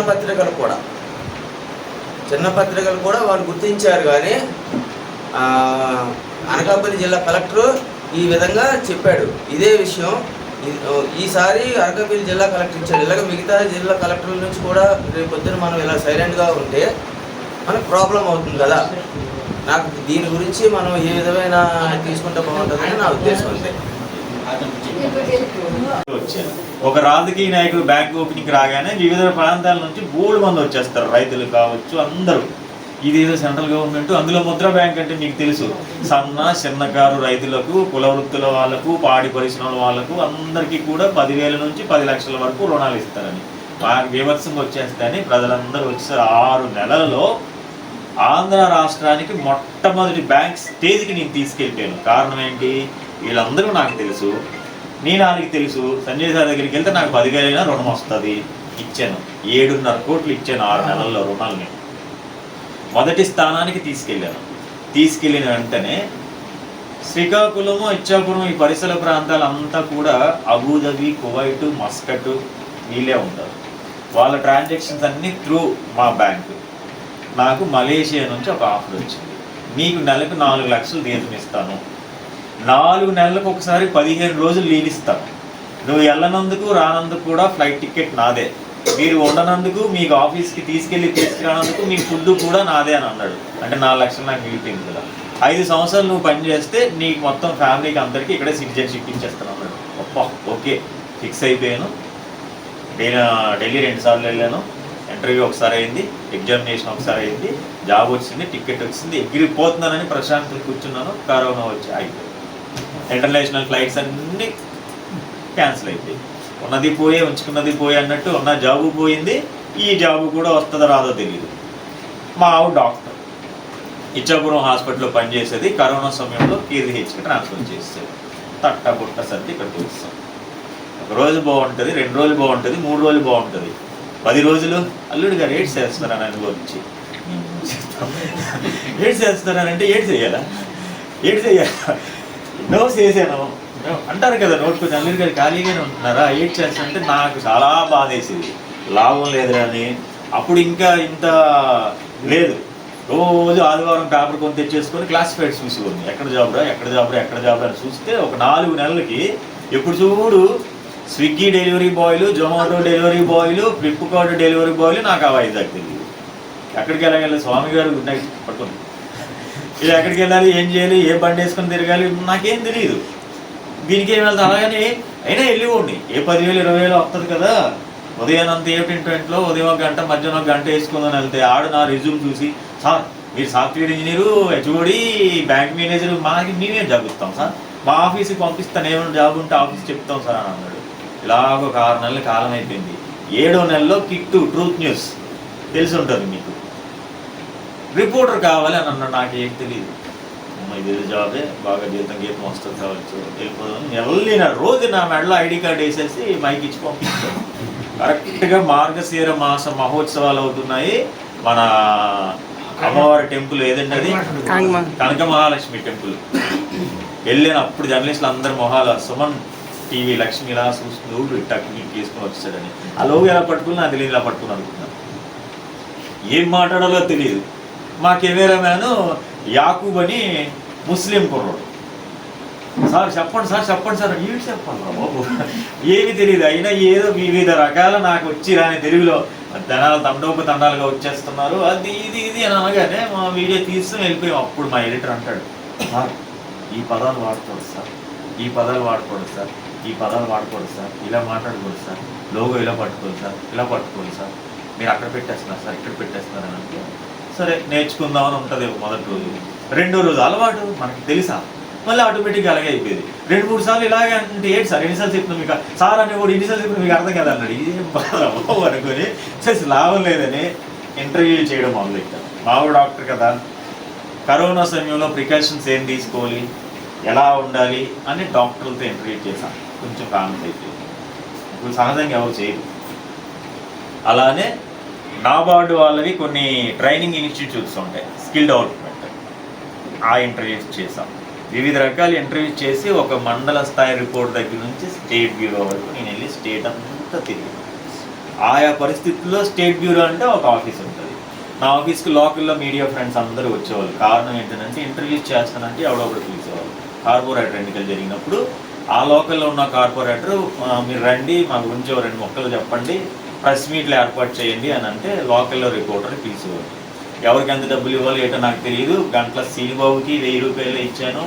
పత్రికలు కూడా వాళ్ళు గుర్తించారు. కానీ అనకాపల్లి జిల్లా కలెక్టర్ ఈ విధంగా చెప్పాడు. ఇదే విషయం ఈసారి అనకాపల్లి జిల్లా కలెక్టర్ ఇచ్చాడు. ఇలాగ మిగతా జిల్లా కలెక్టర్ల నుంచి కూడా రేపు పొద్దున మనం ఇలా సైలెంట్గా ఉంటే మనకు ప్రాబ్లం అవుతుంది కదా. నాకు దీని గురించి మనం ఏ విధమైన తీసుకుంటే బాగుంటుందని నా ఉద్దేశం. అంతే. ఒక రాజకీయ నాయకుడు బ్యాంక్ ఓపెనింగ్ రాగానే వివిధ ప్రాంతాల నుంచి బోల్డ్ మంది వచ్చేస్తారు, రైతులు కావచ్చు అందరూ. ఇదేదో సెంట్రల్ గవర్నమెంట్, అందులో ముద్రా బ్యాంక్ అంటే మీకు తెలుసు, చిన్నకారు రైతులకు, కుల వృత్తుల వాళ్ళకు, పాడి పరిశ్రమల వాళ్ళకు అందరికీ కూడా 10,000 నుంచి 10 లక్షల వరకు రుణాలు ఇస్తారని మాకు విమర్శంగా వచ్చేస్తాయని ప్రజలందరూ వచ్చేసారు. 6 నెలలలో ఆంధ్ర రాష్ట్రానికి మొట్టమొదటి బ్యాంక్ స్టేజ్కి నేను తీసుకెళ్ళిపోయాను. కారణం ఏంటి, వీళ్ళందరూ నాకు తెలుసు, నేను వాళ్ళకి తెలుసు. సంజయ్ సార్ దగ్గరికి వెళ్తే నాకు 10,000 రుణం వస్తుంది, ఇచ్చాను. 7.5 కోట్లు ఇచ్చాను 6 నెలల్లో రుణాలని. మొదటి స్థానానికి తీసుకెళ్ళిన వెంటనే శ్రీకాకుళము, ఇచ్చాపురం ఈ పరిసర ప్రాంతాలంతా కూడా అబుదాబి, కువైట్, మస్కట్ వీళ్ళే ఉంటారు. వాళ్ళ ట్రాన్సాక్షన్స్ అన్నీ త్రూ మా బ్యాంకు. నాకు మలేషియా నుంచి ఒక ఆఫర్ వచ్చింది, మీకు నెలకు 4 లక్షలు జీతం ఇస్తాను, 4 నెలలకు ఒకసారి 15 రోజులు లీవ్ ఇస్తాను, నువ్వు వెళ్ళనందుకు రానందుకు కూడా ఫ్లైట్ టికెట్ నాదే, మీరు ఉండనందుకు మీకు ఆఫీస్కి తీసుకురానందుకు మీ ఫుడ్ కూడా నాదే అని అన్నాడు. అంటే 4 లక్షలు నాకు మిగిలిపోయింది కదా. 5 సంవత్సరాలు నువ్వు పని చేస్తే నీకు మొత్తం ఫ్యామిలీకి అందరికీ ఇక్కడే సిటిజన్షిప్ ఇచ్చేస్తాను అన్నాడు. ఓకే ఫిక్స్ అయిపోయాను. నేను ఢిల్లీ 2 సార్లు వెళ్ళాను. ఇంటర్వ్యూ ఒకసారి అయింది, ఎగ్జామినేషన్ ఒకసారి అయింది, జాబ్ వచ్చింది, టికెట్ వచ్చింది, ఎగిరిపోతున్నానని ప్రశాంతంగా కూర్చున్నాను. కరోనా వచ్చి అయిపోయింది. ఇంటర్నేషనల్ ఫ్లైట్స్ అన్నీ క్యాన్సిల్ అయిపోయి, ఉన్నది పోయే ఉంచుకున్నది పోయే అన్నట్టు ఉన్న జాబు పోయింది. ఈ జాబు కూడా వస్తుందో రాదో తెలియదు. మా ఆవిడ డాక్టర్, ఇచ్చాపురం హాస్పిటల్లో పనిచేసేది. కరోనా సమయంలో KGHకి ట్రాన్స్ఫర్ చేసేది. తట్ట బుట్ట సర్ది ఇక్కడికి వచ్చాం. ఒక రోజు బాగుంటుంది, 2 రోజులు బాగుంటుంది, 3 రోజులు బాగుంటుంది, 10 రోజులు అల్లుడు గారు ఏడ్స్ చేస్తున్నారని అని వచ్చి ఏడ్స్ చేస్తున్నారంటే ఏడ్స్ చేయాలా ఎన్నో చేశాను అంటారు కదా. నోటుకొచ్చి అల్లుడు గారు ఖాళీగానే ఉంటున్నారా ఏడ్స్ చేస్తానంటే నాకు చాలా బాధ వేసేది. లాభం లేదు అని అప్పుడు ఇంకా ఇంత లేదు. రోజు ఆదివారం పేపర్ కొని తెచ్చేసుకొని క్లాసిఫైడ్ చూసేవాడిని. ఎక్కడ జాబ్రా అని చూస్తే ఒక 4 నెలలకి ఎప్పుడు చూడు స్విగ్గీ డెలివరీ బాయ్లు, జొమాటో డెలివరీ బాయ్లు, ఫ్లిప్కార్ట్ డెలివరీ బాయ్లు. నాకు ఆ వైజాగ్ తెలియదు. ఎక్కడికి వెళ్ళాలి, స్వామి గారు గుడ్ నైట్ పట్టుకుని ఇలా ఎక్కడికి వెళ్ళాలి, ఏం చేయాలి, ఏ బండి వేసుకొని తిరగాలి నాకేం తెలియదు. దీనికి ఏం వెళ్తా అలాగని అయినా వెళ్ళిపోండి. ఏ 10,000 20,000 వస్తుంది కదా. ఉదయం అంతా ఏమిటింట్లో ఉదయం 1 గంట మధ్యాహ్నం 1 గంట వేసుకుందని వెళ్తే ఆడు నా రెజ్యూమ్ చూసి, సార్ మీరు software engineer, HOD, bank manager, మేమే జాబ్ ఇస్తాం సార్, మా ఆఫీస్కి పంపిస్తాను, ఏమైనా జాబ్ ఉంటే ఆఫీస్ చెప్తాం సార్ అని అన్నాడు. ఇలాగ ఒక 6 నెలల కాలం అయిపోయింది. 7వ నెలలో కిట్టు ట్రూత్ న్యూస్ తెలిసి ఉంటుంది మీకు, రిపోర్టర్ కావాలి అని అన్నాడు. నాకేం తెలియదు. ఇది జాబే, బాగా జీతం గీతం వస్తుంది కావచ్చు, వెళ్ళిపోదాం. వెళ్ళిన రోజు నా మెడలో ID కార్డు వేసేసి మైక్ ఇచ్చి పంపిస్తాను. కరెక్ట్గా మార్గశీర మాస మహోత్సవాలు అవుతున్నాయి. మన అమ్మవారి టెంపుల్ ఏదండి అది, కనక మహాలక్ష్మి టెంపుల్. వెళ్ళిన అప్పుడు జర్నలిస్టులు అందరు మొహాల సుమన్ టీవీ లక్ష్మి ఇలా చూస్తూ టక్కి తీసుకుని వచ్చాడని. ఆ లోగు ఎలా పట్టుకుని నాకు తెలియదు, ఇలా పట్టుకుని అనుకున్నాను. ఏం మాట్లాడాలో తెలియదు. మా కెమెరామ్యాను యాకూబ్ అని ముస్లిం కుర్రోడు, సార్ చెప్పండి సార్ ఏమి చెప్పాలి బాబు, ఏమి తెలియదు. అయినా ఏదో వివిధ రకాల నాకు వచ్చి రాని తెలుగులో ధనాలు తండోపతండాలుగా వచ్చేస్తున్నారు, అది ఇది అని అనగానే మా వీడియో తీసుకుని వెళ్ళిపోయాం. అప్పుడు మా ఎడిటర్ అంటాడు, సార్ ఈ పదాలు వాడకూడదు సార్, ఈ పదాలు వాడకూడదు సార్, ఈ పదాలు వాడకూడదు సార్, ఇలా మాట్లాడకూడదు సార్, లోగో ఇలా పట్టుకోదు సార్, ఇలా పట్టుకోదు సార్, మీరు అక్కడ పెట్టేస్తున్నారు సార్, ఇక్కడ పెట్టేస్తున్నారు అని అంటే సరే నేర్చుకుందామని ఉంటుంది మొదటి రోజు. 2వ రోజు అలవాటు మనకి తెలుసా, మళ్ళీ ఆటోమేటిక్గా అలాగే అయిపోయింది. 2-3 సార్లు ఇలాగే అంటే ఏంటి సార్ ఎన్నిసార్లు చెప్తున్నా మీకు, సార్ అనేవాడు ఎన్నిసార్లు చెప్పిన మీకు అర్థం కదా అన్నాడు. ఇదేం బాబు అనుకుని సరే లాభం లేదని ఇంటర్వ్యూలు చేయడం మొదలెట్టాను. మామూలు డాక్టర్ కదా, కరోనా సమయంలో ప్రికాషన్స్ ఏం తీసుకోవాలి, ఎలా ఉండాలి అని డాక్టర్లతో ఇంటర్వ్యూ చేశాను. కొంచెం కామెంట్ అయిపోయింది. ఇప్పుడు సహజంగా ఎవరు చేయరు. అలానే నాబార్డు వాళ్ళవి కొన్ని ట్రైనింగ్ ఇన్స్టిట్యూట్స్ ఉంటాయి, స్కిల్ డెవలప్మెంట్, ఆ ఇంటర్వ్యూస్ చేశాం. వివిధ రకాల ఇంటర్వ్యూస్ చేసి ఒక మండల స్థాయి రిపోర్ట్ దగ్గర నుంచి స్టేట్ బ్యూరో వరకు నేను వెళ్ళి స్టేట్ అంతా తిరిగి, ఆయా పరిస్థితుల్లో స్టేట్ బ్యూరో అంటే ఒక ఆఫీస్ ఉంటుంది. నా ఆఫీస్కి లోకల్లో మీడియా ఫ్రెండ్స్ అందరూ వచ్చేవాళ్ళు. కారణం ఏంటంటే ఇంటర్వ్యూస్ చేస్తానంటే ఎవడొకడు పిలిచేవాళ్ళు. కార్పొరేటర్ ఎన్నికలు జరిగినప్పుడు ఆ లోకల్లో ఉన్న కార్పొరేటర్ మీరు రండి మా గురించి 2 ముక్కలు చెప్పండి, ప్రెస్ మీట్లు ఏర్పాటు చేయండి అని అంటే లోకల్లో రిపోర్టర్ని పిలిచేవాళ్ళు. ఎవరికి ఎంత డబ్బులు ఇవ్వాలి ఏంటో నాకు తెలియదు. గంటల శ్రీబాబుకి 1000 రూపాయలు ఇచ్చాను,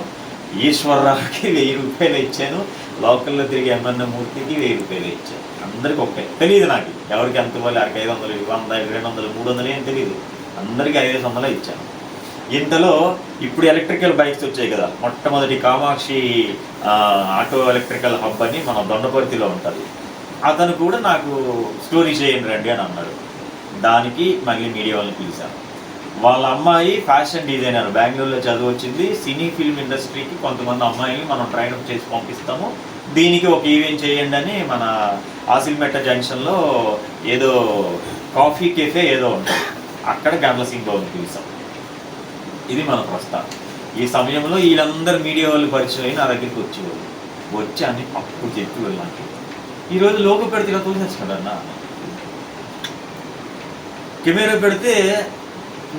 ఈశ్వరరావుకి 1000 రూపాయలు ఇచ్చాను, లోకల్లో తిరిగి MN మూర్తికి 1000 రూపాయలు ఇచ్చాను. అందరికి ఒకటే తెలియదు నాకు ఎవరికి ఎంత ఇవ్వాలి. 500, 100, 200, 300 ఏం తెలియదు. అందరికీ 500 ఇచ్చాను. ఇంతలో ఇప్పుడు ఎలక్ట్రికల్ బైక్స్ వచ్చాయి కదా, మొట్టమొదటి కామాక్షి ఆటో ఎలక్ట్రికల్ హబ్ అని మన దొండపర్తిలో ఉంటుంది. అతను కూడా నాకు స్టోరీ చేయండి రండి అని అన్నాడు. దానికి మళ్ళీ మీడియా వాళ్ళని పిలిచాను. వాళ్ళ అమ్మాయి ఫ్యాషన్ డిజైనర్, బెంగళూరులో చదువు వచ్చింది. సినీ ఫిల్మ్ ఇండస్ట్రీకి కొంతమంది అమ్మాయిని మనం ట్రైనప్ చేసి పంపిస్తాము, దీనికి ఒక ఈవెంట్ చేయండి అని మన ఆసిల్మెట్ట జంక్షన్లో ఏదో కాఫీ కెఫే ఏదో ఉంటుంది, అక్కడ గంటల సింబాబుని పిలిచాం. ఇది మన ప్రస్థానం. ఈ సమయంలో వీళ్ళందరూ మీడియా వాళ్ళు పరిచయం అయి నా దగ్గరికి వచ్చేవాళ్ళు. వచ్చి అన్ని అప్పుడు చెప్పి వెళ్ళాను. ఈరోజు లోగో పెడితే ఇలా తోసేస్తాడన్న, కెమెరా పెడితే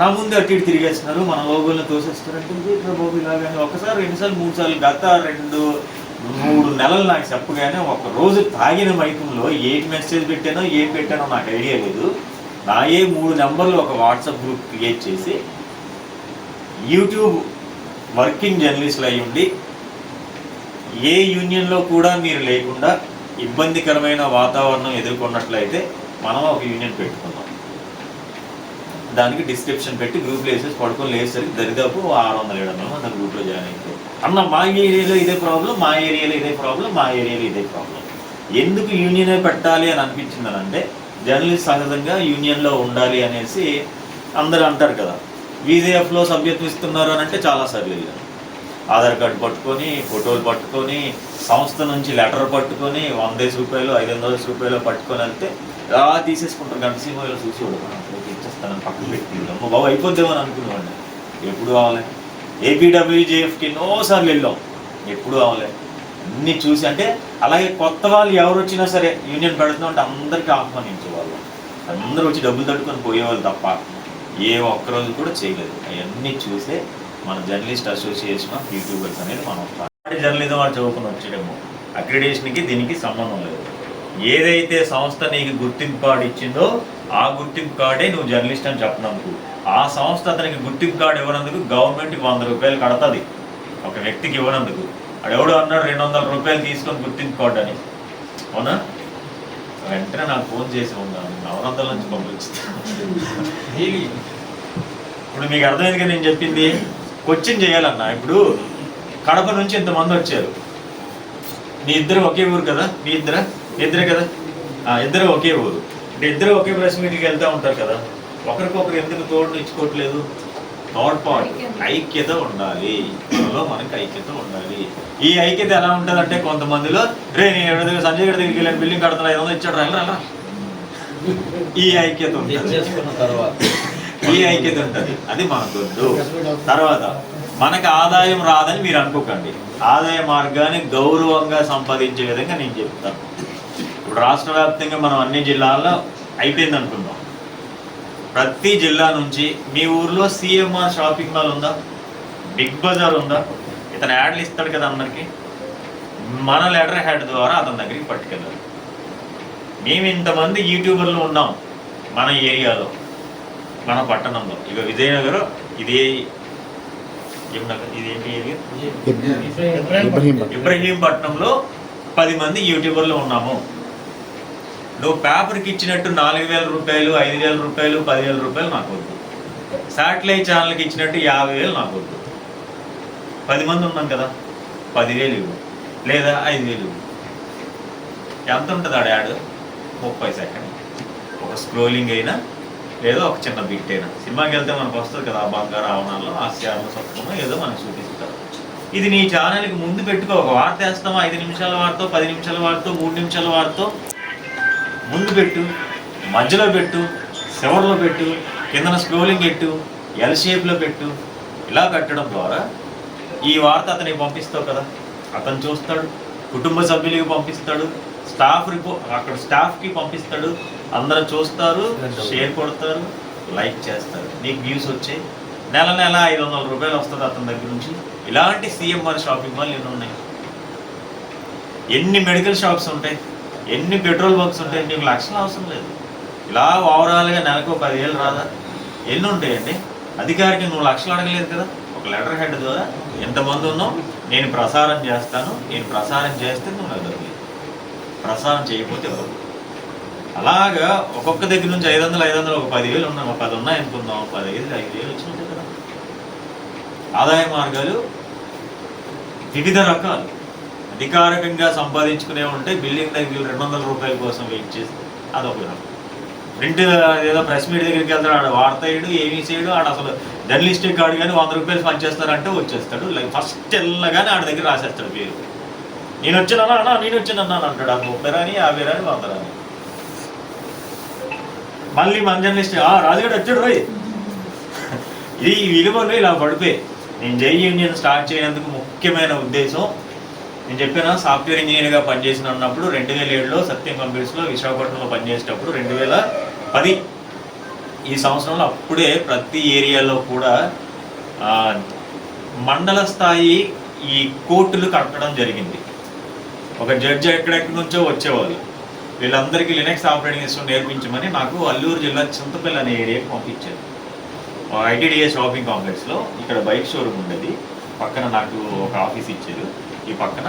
నా ముందు అటు ఇటు తిరిగేస్తున్నారు, మన లోగోలను తోసేస్తారంటే బాబు ఇలాగని ఒకసారి 2 సార్లు 3 సార్లు గత 2-3 నెలలు నాకు చెప్పగానే ఒక రోజు తాగిన మైకంలో ఏం మెసేజ్ పెట్టానో ఏం పెట్టానో నాకు ఐడియా లేదు. నా 3 నెంబర్లు ఒక వాట్సాప్ గ్రూప్ క్రియేట్ చేసి యూట్యూబ్ వర్కింగ్ జర్నలిస్టులు అయి ఉండి ఏ యూనియన్లో కూడా మీరు లేకుండా ఇబ్బందికరమైన వాతావరణం ఎదుర్కొన్నట్లయితే మనం ఒక యూనియన్ పెట్టుకున్నాం. దానికి డిస్క్రిప్షన్ పెట్టి గ్రూప్లో వేసేసి పడుకొని లేసరికి దరిదాపు 600-700 మంది గ్రూప్లో జాయిన్ అయిపోయి అన్న మా ఏరియాలో ఇదే ప్రాబ్లం, మా ఏరియాలో ఇదే ప్రాబ్లం, మా ఏరియాలో ఇదే ప్రాబ్లం. ఎందుకు యూనియనే పెట్టాలి అని అనిపించిందని అంటే జర్నలిస్ట్ సహజంగా యూనియన్లో ఉండాలి అనేసి అందరూ అంటారు కదా. VJFలో సభ్యత్వం ఇస్తున్నారు అని అంటే చాలాసార్లు వెళ్ళాను. ఆధార్ కార్డు పట్టుకొని, ఫోటోలు పట్టుకొని, సంస్థ నుంచి లెటర్ పట్టుకొని 100 రూపాయలు 500 రూపాయలు పట్టుకొని వెళ్తే తీసేసుకుంటారు. గంట సినిమాలో చూసి ఇచ్చేస్తానని పక్కన పెట్టి అమ్మ బాబు అయిపోద్దామని అనుకునేవాడిని. ఎప్పుడు కావాలి APWJFకి ఎన్నోసార్లు వెళ్ళాం, ఎప్పుడు కావాలి అన్నీ చూసి. అంటే అలాగే కొత్త వాళ్ళు ఎవరు వచ్చినా సరే యూనియన్ పెడుతున్నాం అంటే అందరికీ ఆహ్వానించేవాళ్ళు, అందరూ వచ్చి డబ్బులు తట్టుకొని పోయేవాళ్ళు తప్ప ఏ ఒక్కరోజు కూడా చేయలేదు. అవన్నీ చూసే మన జర్నలిస్ట్ అసోసియేషన్ ఆఫ్ యూట్యూబర్స్ అనేది మనం జర్నలిజం వాళ్ళు చదువుకుని వచ్చేయడము. అక్రిడేషన్కి దీనికి సంబంధం లేదు. ఏదైతే సంస్థ నీకు గుర్తింపు కార్డు ఇచ్చిందో ఆ గుర్తింపు కార్డే నువ్వు జర్నలిస్ట్ అని చెప్పినందుకు, ఆ సంస్థ అతనికి గుర్తింపు కార్డు ఇవ్వనందుకు గవర్నమెంట్కి 100 రూపాయలు కడతది. ఒక వ్యక్తికి ఇవ్వనందుకు. అడెవడో అన్నాడు 200 రూపాయలు తీసుకొని గుర్తింపు కార్డు అని, అవునా? వెంటనే నాకు ఫోన్ చేసి ఉన్నాను, 900 నుంచి పంపించాను. ఇప్పుడు మీకు అర్థమైంది కదా నేను చెప్పింది. క్వశ్చన్ చేయాలన్నా. ఇప్పుడు కడప నుంచి ఇంతమంది వచ్చారు, నీ ఇద్దరు ఒకే ఊరు కదా, మీ ఇద్దరే కదా, ఇద్దరు ఒకే ఊరు అంటే ఇద్దరు ఒకే ప్రెస్ మీట్కి వెళ్తూ ఉంటారు కదా. ఒకరికొకరు ఎందుకు తోడు ఇచ్చుకోవట్లేదు? తోడ్పాటు, ఐక్యత ఉండాలి. మనకి ఐక్యత ఉండాలి. ఈ ఐక్యత ఎలా ఉంటుంది అంటే కొంతమందిలో నేను సంజయ్ గడి దగ్గరికి వెళ్ళాను, బిల్డింగ్ కడుతున్నా 500 ఇచ్చాడు రా, ఈ ఐక్యత ఉంటుంది. ఈ ఐక్యత ఉంటుంది, అది మనకు వద్దు. తర్వాత మనకు ఆదాయం రాదని మీరు అనుకోకండి. ఆదాయ మార్గాన్ని గౌరవంగా సంపాదించే విధంగా నేను చెప్తాను. ఇప్పుడు రాష్ట్ర వ్యాప్తంగా మనం అన్ని జిల్లాల్లో అయిపోయింది అనుకుందాం. ప్రతి జిల్లా నుంచి మీ ఊర్లో CMR షాపింగ్ మాల్ ఉందా, బిగ్ బజార్ ఉందా? ఇతను యాడ్లు ఇస్తాడు కదా అందరికి. మన లెటర్ హెడ్ ద్వారా అతని దగ్గరికి పట్టుకెళ్ళాలి. మేము ఇంతమంది యూట్యూబర్లు ఉన్నాం మన ఏరియాలో, మన పట్టణంలో. ఇక విజయనగరం ఇదే ఇదేంటి ఏరియా, ఇబ్రహీంపట్నంలో 10 మంది యూట్యూబర్లు ఉన్నాము. నువ్వు పేపర్కి ఇచ్చినట్టు 4000 రూపాయలు 5000 రూపాయలు 10,000 రూపాయలు నాకు వద్దు. శాటిలైట్ ఛానల్కి ఇచ్చినట్టు 50,000 నాకు వద్దు. 10 మంది ఉన్నాం కదా, 10,000 ఇవ్వు లేదా 5,000 ఇవ్వు. ఎంత ఉంటుంది ఆడ యాడ్? 30 సెకండ్. ఒక స్క్రోలింగ్ అయినా లేదా ఒక చిన్న బిట్ అయినా. సినిమాకి వెళ్తే మనకు వస్తుంది కదా ఆ బంగారు ఆవరణాల్లో హాస్యాలు సత్వమో ఏదో మనకు చూపిస్తారు. ఇది నీ ఛానల్కి ముందు పెట్టుకో. ఒక వార్త వేస్తామో 5 నిమిషాల వార్తో 10 నిమిషాల వార్తో 3 నిమిషాల వార్తో ముందు పెట్టు, మధ్యలో పెట్టు, చివరిలో పెట్టు, కిందన స్క్రోలింగ్ పెట్టు, L షేప్లో పెట్టు. ఇలా పెట్టడం ద్వారా ఈ వార్త అతనికి పంపిస్తావు కదా, అతను చూస్తాడు, కుటుంబ సభ్యులకి పంపిస్తాడు, అక్కడ స్టాఫ్కి పంపిస్తాడు, అందరూ చూస్తారు, షేర్ కొడతారు, లైక్ చేస్తారు, నీకు వ్యూస్ వచ్చాయి. నెల 500 రూపాయలు వస్తుంది అతని దగ్గర నుంచి. ఇలాంటి CMR షాపింగ్ మాల్ ఎన్ని ఉన్నాయి? ఎన్ని మెడికల్ షాప్స్ ఉంటాయి? ఎన్ని పెట్రోల్ బంక్స్ ఉంటాయి? నీకు లక్షలు అవసరం లేదు. ఇలా ఓవరాల్గా నెలకు 10,000 రాదా? ఎన్ని ఉంటాయండి? అధికారికి నువ్వు లక్షలు అడగలేదు కదా. ఒక లెటర్ హెడ్ ద్వారా ఎంతమంది ఉన్నావు, నేను ప్రసారం చేస్తాను, నేను ప్రసారం చేస్తే నువ్వు అడగలేదు, ప్రసారం చేయకపోతే ఎవరు. అలాగా ఒక్కొక్క దగ్గర నుంచి 500 ఒక 10,000 ఉన్నాం, 10 ఉన్నాయి అనుకుందాం, 5,000 వచ్చినట్టు కదా. ఆదాయ మార్గాలు వివిధ రకాలు. అధికారికంగా సంపాదించుకునే ఉంటే బిల్డింగ్ దగ్గర 200 రూపాయల కోసం వెయిట్ చేసి అదొక రకం. ప్రింట్ ఏదో ప్రెస్ మీట్ దగ్గరికి వెళ్తాడు, ఆడ వార్త వేయడు, ఏమీ చేయడు. ఆడ అసలు జర్నలిస్టిక్ కార్డు కానీ 100 రూపాయలు పనిచేస్తారంటే వచ్చేస్తాడు. ఫస్ట్ వెళ్ళగానే ఆడ దగ్గర రాసేస్తాడు పేరు. నేను వచ్చానన్నా అంటాడు. అది 30 రాని 50 రాని 100 రాని. మళ్ళీ మన జర్నలిస్ట్ రాజుగారు వచ్చాడు రోయ్. ఈ విలువలు ఇలా పడిపోయి. నేను జై యూనియన్ స్టార్ట్ చేయడానికి ముఖ్యమైన ఉద్దేశం, నేను చెప్పిన సాఫ్ట్వేర్ ఇంజనీర్గా పనిచేసిన ఉన్నప్పుడు 2007లో సత్యం కంప్యూటర్స్లో విశాఖపట్నంలో పనిచేసేటప్పుడు 2010 ఈ సంవత్సరంలో అప్పుడే ప్రతి ఏరియాలో కూడా మండల స్థాయి ఈ కోర్టులు కట్టడం జరిగింది. ఒక జడ్జి ఎక్కడెక్కడి నుంచో వచ్చేవాళ్ళు. వీళ్ళందరికీ లినక్స్ ఆపరేటింగ్ సిస్టమ్ నేర్పించమని నాకు అల్లూరు జిల్లా చింతపల్లి అనే ఏరియాకి పంపించారు. ITDA షాపింగ్ కాంప్లెక్స్లో ఇక్కడ బైక్ షోరూమ్ ఉండేది, పక్కన నాకు ఒక ఆఫీస్ ఇచ్చారు. ఈ పక్కన